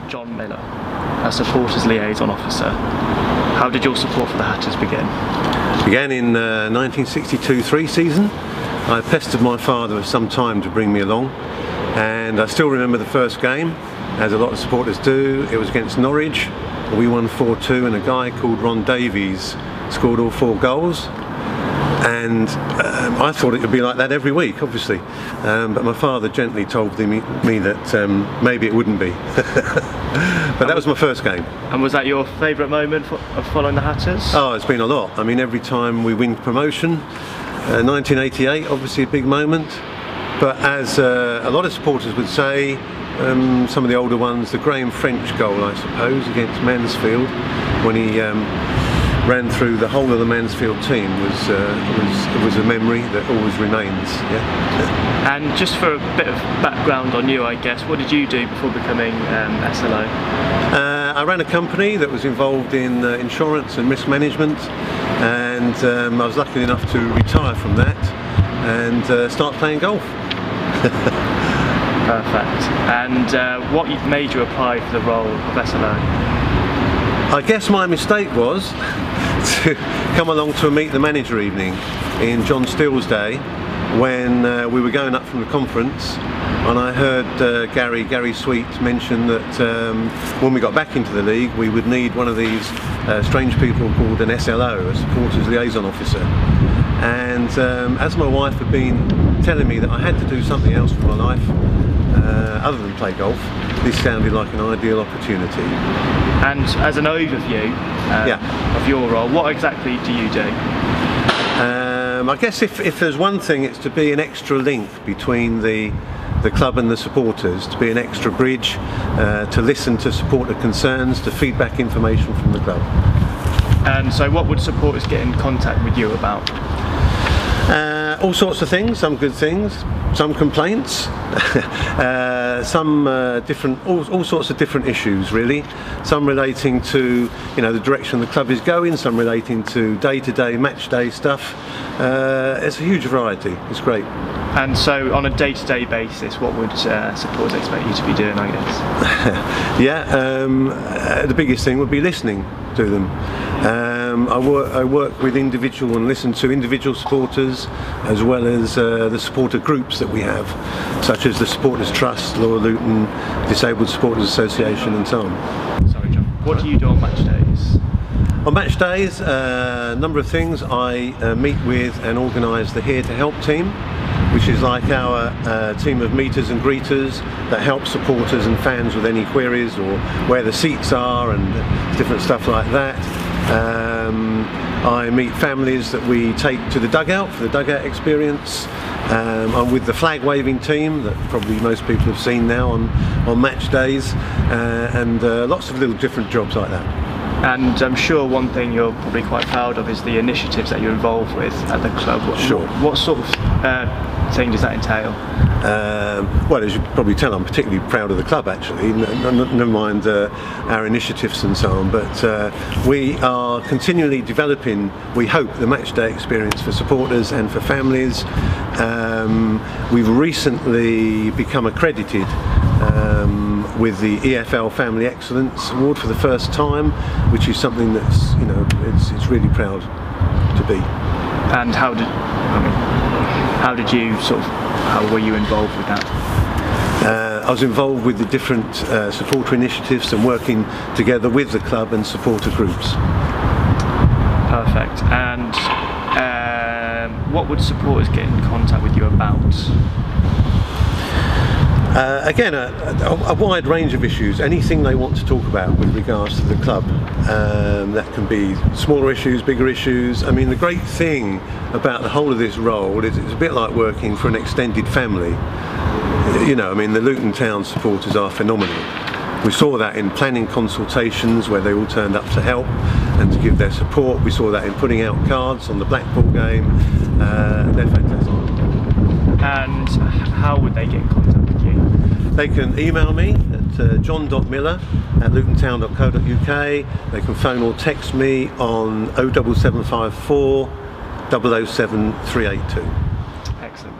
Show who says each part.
Speaker 1: John Miller, a supporters liaison officer. How did your support for the Hatters begin?
Speaker 2: Began in 1962-3 season. I pestered my father for some time to bring me along, and I still remember the first game, as a lot of supporters do. It was against Norwich. We won 4-2, and a guy called Ron Davies scored all 4 goals. And I thought it would be like that every week, obviously, but my father gently told me that maybe it wouldn't be. But that was my first game.
Speaker 1: And was that your favourite moment of following the Hatters?
Speaker 2: Oh, it's been a lot. I mean, every time we win promotion, 1988, obviously a big moment, but as a lot of supporters would say, some of the older ones, the Graham French goal, I suppose, against Mansfield, when he ran through the whole of the Mansfield team, was a memory that always remains. Yeah.
Speaker 1: And just for a bit of background on you, I guess, what did you do before becoming SLO?
Speaker 2: I ran a company that was involved in insurance and risk management, and I was lucky enough to retire from that and start playing golf.
Speaker 1: Perfect. And what made you apply for the role of SLO?
Speaker 2: I guess my mistake was to come along to a Meet the Manager evening in John Steele's day, when we were going up from the conference, and I heard Gary Sweet mention that when we got back into the league we would need one of these strange people called an SLO, a supporters liaison officer. And as my wife had been telling me that I had to do something else for my life other than play golf, this sounded like an ideal opportunity.
Speaker 1: And as an overview of your role, what exactly do you do?
Speaker 2: I guess if there's one thing, it's to be an extra link between the club and the supporters, to be an extra bridge, to listen to supporter concerns, to feed back information from the club.
Speaker 1: And so what would supporters get in contact with you about?
Speaker 2: All sorts of things, some good things, some complaints, some all sorts of different issues really. Some relating to the direction the club is going, some relating to day-to-day, match-day stuff. It's a huge variety, it's great.
Speaker 1: And so on a day-to-day basis, what would supporters expect you to be doing, I guess?
Speaker 2: Yeah, the biggest thing would be listening to them. I work with individual and listen to individual supporters, as well as the supporter groups that we have, such as the Supporters Trust, Lower Luton, Disabled Supporters Association and so on.
Speaker 1: Sorry John, what do you do on match days?
Speaker 2: On match days, a number of things. I meet with and organise the Here to Help team, which is like our team of meeters and greeters that help supporters and fans with any queries or where the seats are and different stuff like that. I meet families that we take to the dugout for the dugout experience. I'm with the flag waving team that probably most people have seen now on match days, and lots of little different jobs like that.
Speaker 1: And I'm sure one thing you're probably quite proud of is the initiatives that you're involved with at the club.
Speaker 2: Sure.
Speaker 1: What sort of thing does that entail?
Speaker 2: Well, as you can probably tell, I'm particularly proud of the club actually, never mind our initiatives and so on, but we are continually developing, we hope, the match day experience for supporters and for families. We've recently become accredited with the EFL Family Excellence Award for the first time, which is something that's, it's really proud to be.
Speaker 1: And how were you involved with that?
Speaker 2: I was involved with the different supporter initiatives and working together with the club and supporter groups.
Speaker 1: Perfect. And what would supporters get in contact with you about?
Speaker 2: Again, a wide range of issues, anything they want to talk about with regards to the club. That can be smaller issues, bigger issues. I mean, the great thing about the whole of this role is it's a bit like working for an extended family. I mean, the Luton Town supporters are phenomenal. We saw that in planning consultations where they all turned up to help and to give their support. We saw that in putting out cards on the Blackpool game. They're fantastic.
Speaker 1: And how would they get in contact with you?
Speaker 2: They can email me at john.miller@lutontown.co.uk. They can phone or text me on 07754 007 382.
Speaker 1: Excellent.